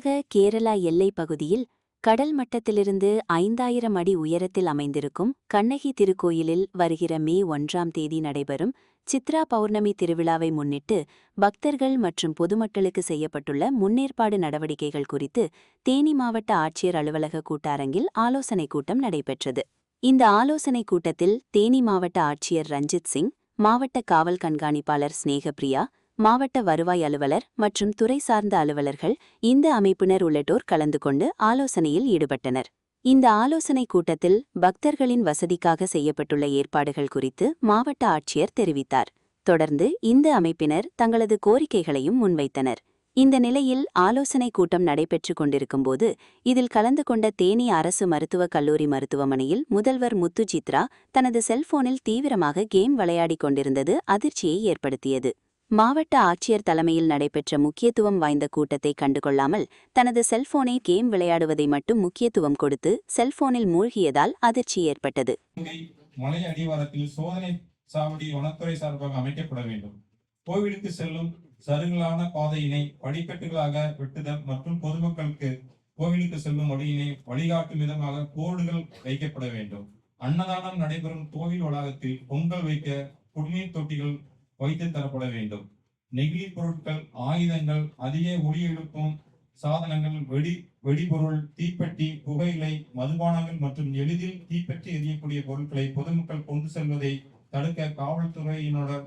கேரளா எல்லைப் பகுதியில் கடல் மட்டத்திலிருந்து 5000 அடி உயரத்தில் அமைந்திருக்கும் கண்ணகி திருக்கோயிலில் வருகிற மே 1ஆம் தேதி நடைபெறும் சித்ரா பௌர்ணமி திருவிழாவை முன்னிட்டு பக்தர்கள் மற்றும் பொதுமக்களுக்கு செய்யப்பட்டுள்ள முன்னேற்பாடு நடவடிக்கைகள் குறித்து தேனி மாவட்ட ஆட்சியர் அலுவலக கூட்டரங்கில் ஆலோசனைக் கூட்டம் நடைபெற்றது. இந்த ஆலோசனைக் கூட்டத்தில் தேனி மாவட்ட ஆட்சியர் ரஞ்சித் சிங், மாவட்ட காவல் கண்காணிப்பாளர் ஸ்நேகப்பிரியா, மாவட்ட வருவாய் அலுவலர் மற்றும் துறை சார்ந்த அலுவலர்கள், இந்த அமைப்பினர் உள்ளிட்டோர் கலந்து கொண்டு ஆலோசனையில் ஈடுபட்டனர். இந்த ஆலோசனைக் கூட்டத்தில் பக்தர்களின் வசதிக்காக செய்யப்பட்டுள்ள ஏற்பாடுகள் குறித்து மாவட்ட ஆட்சியர் தெரிவித்தார். தொடர்ந்து இந்த அமைப்பினர் தங்களது கோரிக்கைகளையும் முன்வைத்தனர். இந்த நிலையில் ஆலோசனைக் கூட்டம் நடைபெற்றுக் கொண்டிருக்கும்போது இதில் கலந்து கொண்ட தேனி அரசு மருத்துவக் கல்லூரி மருத்துவமனையில் முதல்வர் முத்து சித்ரா தனது செல்போனில் தீவிரமாக கேம் விளையாடிக் கொண்டிருந்தது அதிர்ச்சியை ஏற்படுத்தியது. மாவட்ட ஆட்சியர் தலைமையில் நடைபெற்ற முக்கியத்துவம் வாய்ந்த கூட்டத்தை கண்டுகொள்ளாமல் தனது செல்போனை கேம் விளையாடுவதை மட்டும் முக்கியத்துவம் கொடுத்து செல்போனில் மூழ்கியதால் அதிர்ச்சி ஏற்பட்டது. மலை அடிவாரத்தில் சோதனை சாவடி வனத்துறை சார்பாக அமைக்கப்பட வேண்டும். கோவிலுக்கு செல்லும் சருகலான பாதையினை படிக்கட்டுகளாக வெட்டுதல் மற்றும் பொதுமக்களுக்கு கோவிலுக்கு செல்லும் வழியினை வழிகாட்டும் விதமாக போர்டுகள் வைக்கப்பட வேண்டும். அன்னதானம் நடைபெறும் கோவில் வளாகத்தில் பொங்கல் வைக்க குடிநீர் தொட்டிகள் வைத்து தரப்பட வேண்டும். நெகிழி பொருட்கள், ஆயுதங்கள், அதிக ஒளி எழுப்பும் சாதனங்கள், வெடிபொருள், தீப்பெட்டி, புகையிலை, மதுபானங்கள் மற்றும் எளிதில் தீப்பற்றி எரியக்கூடிய பொருட்களை பொதுமக்கள் கொண்டு செல்வதை தடுக்க காவல்துறையினர்